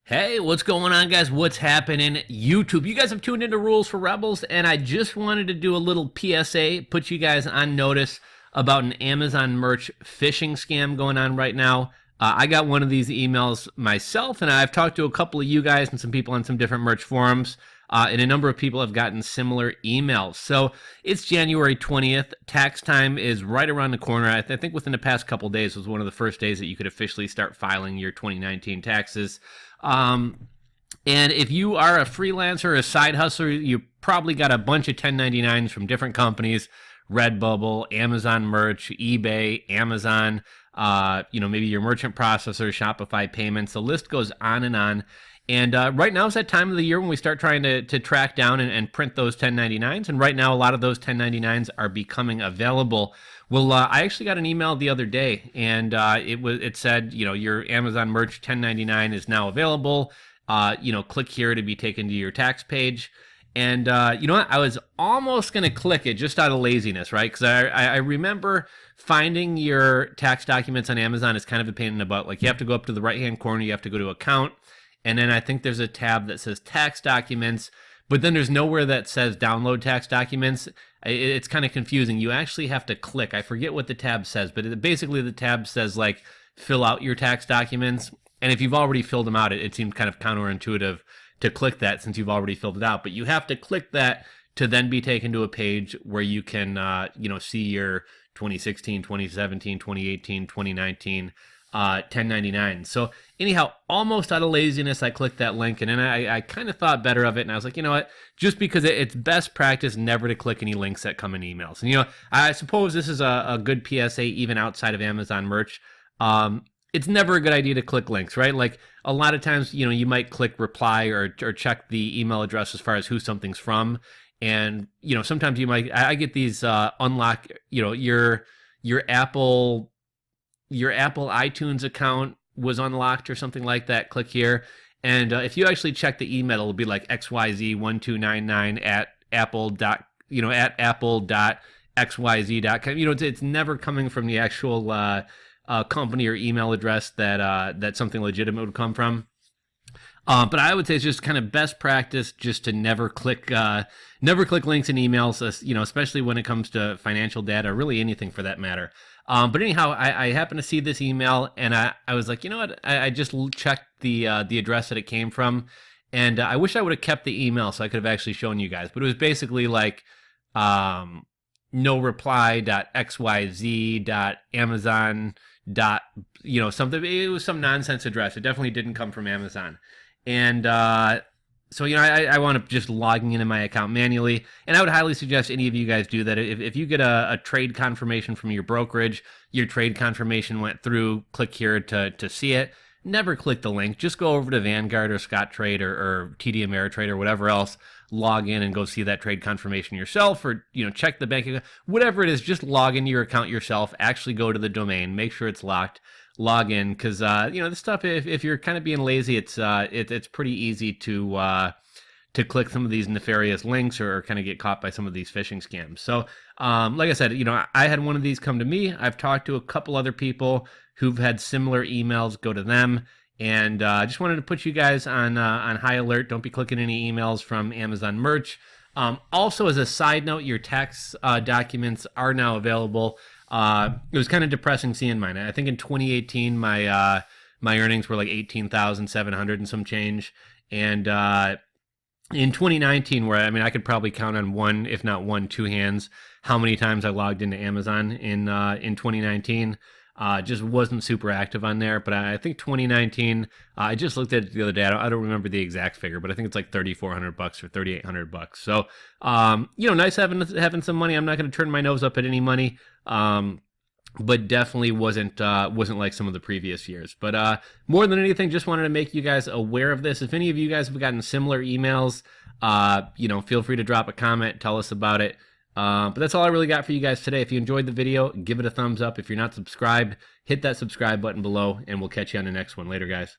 Hey, what's going on, guys? What's happening? YouTube. You guys have tuned into Rules for Rebels, and I just wanted to do a little PSA, put you guys on notice about an Amazon merch phishing scam going on right now. I got one of these emails myself, and I've talked to a couple of you guys and some people on some different merch forums, and a number of people have gotten similar emails. So it's January 20th. Tax time is right around the corner. I think within the past couple days was one of the first days that you could officially start filing your 2019 taxes. And if you are a freelancer, a side hustler, you probably got a bunch of 1099s from different companies, Redbubble, Amazon Merch, eBay, Amazon, maybe your merchant processor, Shopify payments. The list goes on and on. And right now is that time of the year when we start trying to track down and print those 1099s. And right now, a lot of those 1099s are becoming available. Well, I actually got an email the other day, and it said, your Amazon Merch 1099 is now available. Click here to be taken to your tax page. And you know what? I was almost going to click it just out of laziness, right? Because I remember finding your tax documents on Amazon is kind of a pain in the butt. Like, you have to go up to the right-hand corner, you have to go to Account, and then I think there's a tab that says Tax Documents, but then there's nowhere that says Download Tax Documents. It's kind of confusing. You actually have to click. I forget what the tab says, but basically the tab says, like, fill out your tax documents. And if you've already filled them out, it seems kind of counterintuitive to click that since you've already filled it out. But you have to click that to then be taken to a page where you can, see your 2016, 2017, 2018, 2019 1099. So anyhow, almost out of laziness, I clicked that link, and then I kind of thought better of it, and I was like, you know what, just because it's best practice never to click any links that come in emails. And I suppose this is a good PSA even outside of Amazon merch. It's never a good idea to click links, right? Like, a lot of times, you might click reply or check the email address as far as who something's from. And, sometimes I get these unlock, your Apple iTunes account was unlocked or something like that. Click here. And if you actually check the email, it'll be like xyz1299 at apple.xyz.com. It's never coming from the actual company or email address that something legitimate would come from. But I would say it's just kind of best practice just to never click links in emails, especially when it comes to financial data, or really anything for that matter. But anyhow, I happened to see this email, and I was like, you know what? I just checked the address that it came from, and I wish I would have kept the email so I could have actually shown you guys. But it was basically like noreply.xyz.amazon. Something. It was some nonsense address. It definitely didn't come from Amazon. And so, I wound up just logging into my account manually. And I would highly suggest any of you guys do that. If you get a trade confirmation from your brokerage, your trade confirmation went through, click here to see it. Never click the link. Just go over to Vanguard or Scottrade or TD Ameritrade or whatever else, log in and go see that trade confirmation yourself, or check the bank account. Whatever it is, just log into your account yourself. Actually go to the domain, make sure it's locked, log in, because this stuff, if you're kind of being lazy, it's pretty easy to click some of these nefarious links or kind of get caught by some of these phishing scams. So like I said, I had one of these come to me. I've talked to a couple other people who've had similar emails go to them, and I just wanted to put you guys on high alert. Don't be clicking any emails from Amazon merch. Also, as a side note, your tax documents are now available. It was kind of depressing seeing mine. I think in 2018, my earnings were like 18,700 and some change, and in 2019, where I could probably count on one, if not two hands, how many times I logged into Amazon in 2019. Just wasn't super active on there, but I think 2019, I just looked at it the other day. I don't remember the exact figure, but I think it's like $3,400 or $3,800. So, nice having some money. I'm not going to turn my nose up at any money, but definitely wasn't like some of the previous years. But more than anything, just wanted to make you guys aware of this. If any of you guys have gotten similar emails, feel free to drop a comment, tell us about it. But that's all I really got for you guys today. If you enjoyed the video, give it a thumbs up. If you're not subscribed, hit that subscribe button below, and we'll catch you on the next one. Later, guys.